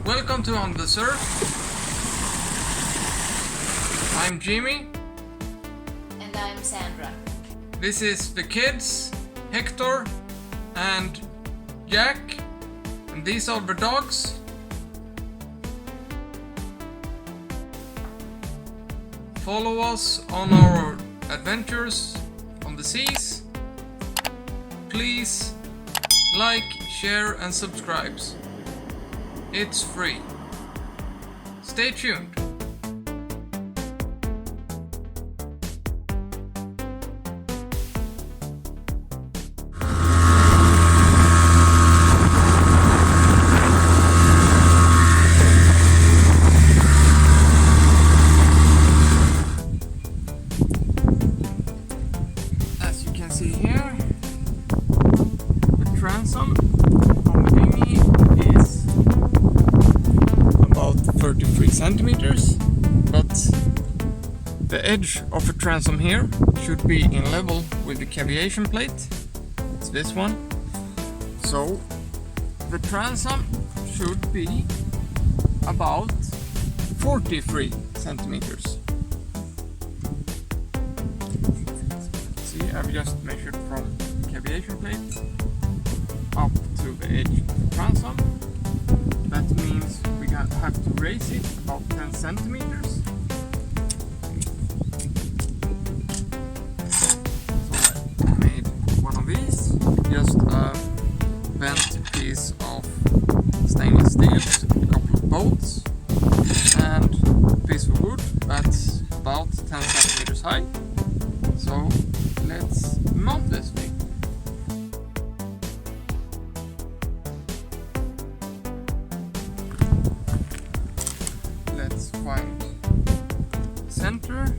Welcome to On the Surf. I'm Jimmy. And I'm Sandra. This is the kids, Hector and Jack, and these are the dogs. Follow us on our adventures on the seas. Please like, share and subscribe. It's free. Stay tuned. As you can see here, the transom on the dinghy is about 33 centimeters, but the edge of the transom here should be in level with the cavitation plate. It's this one. So the transom should be about 43 centimeters. See, I've just measured from the cavitation plate up to the edge of the transom. That means we have to raise it about 10 centimeters. So I made one of these, just a bent piece of stainless steel, a couple of bolts, and a piece of wood that's about 10 centimeters high. So let's mount this thing. Let's find center.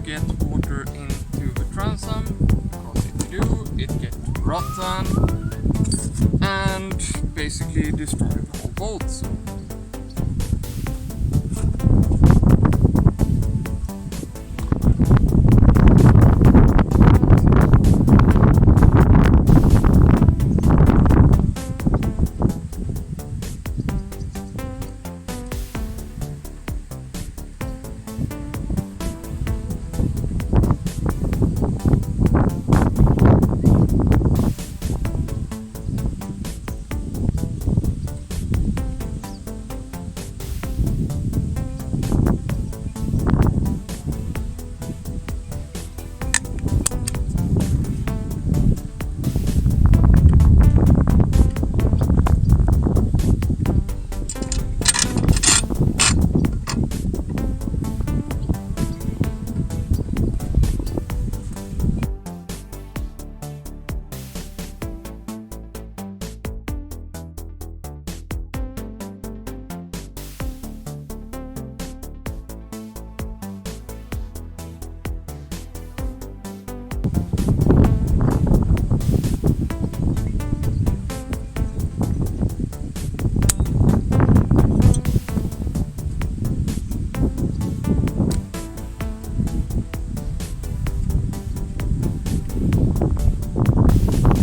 Get water into the transom, because if you do, it gets rotten and basically destroy the whole boat. So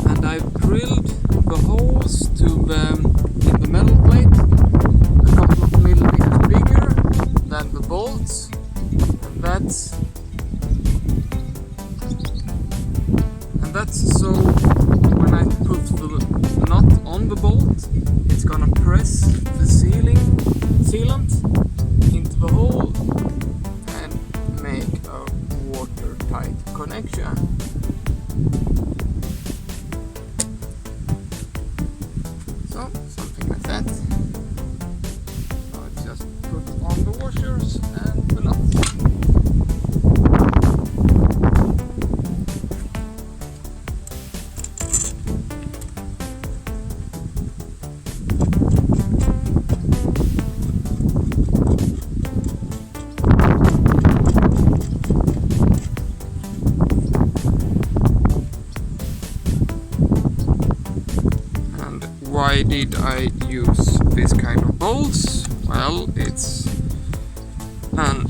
And I've drilled the holes to in the metal plate a couple of millimeters bigger than the bolts, and that's so when I put the nut on the bolt, it's gonna press the sealant into the hole and make a watertight connection. So, something like that. Now I just put on the washers and the nuts. Why did I use this kind of bolts? Well, it's an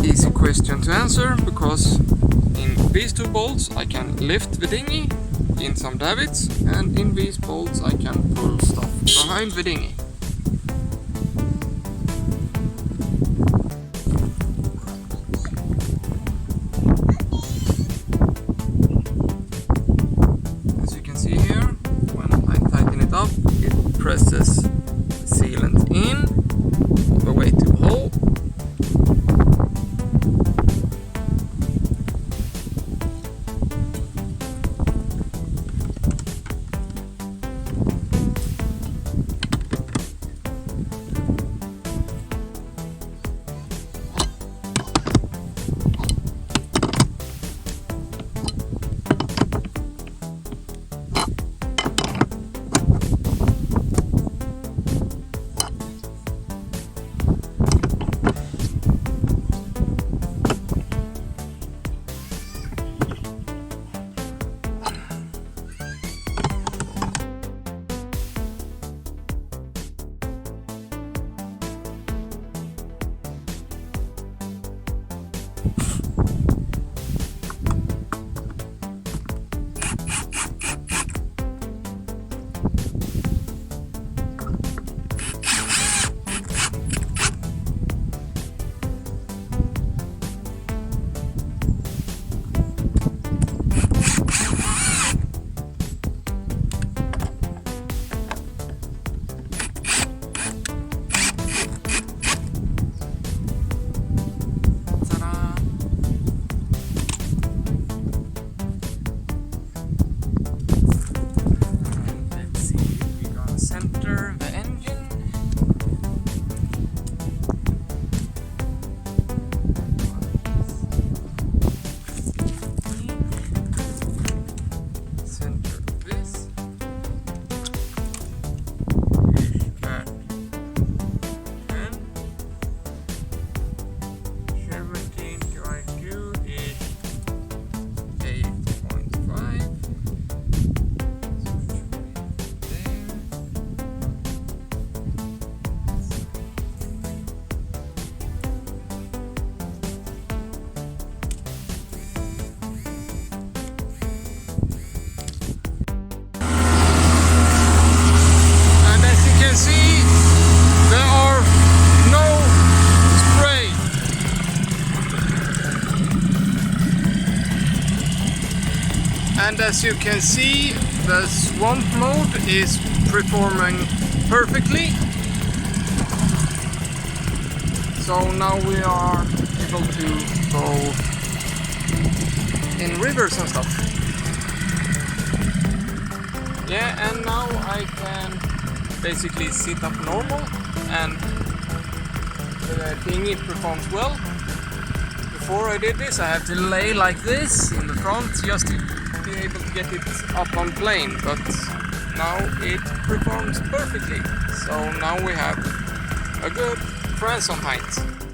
easy question to answer, because in these two bolts I can lift the dinghy in some davits, and in these bolts I can pull stuff behind the dinghy. It presses the sealant in all the way to the hole. And as you can see, the swamp mode is performing perfectly. So now we are able to go in rivers and stuff. Yeah, and now I can basically sit up normal and the dinghy performs well. Before I did this, I had to lay like this in the front just to be able to get it up on plane, but now it performs perfectly. So now we have a good transom height.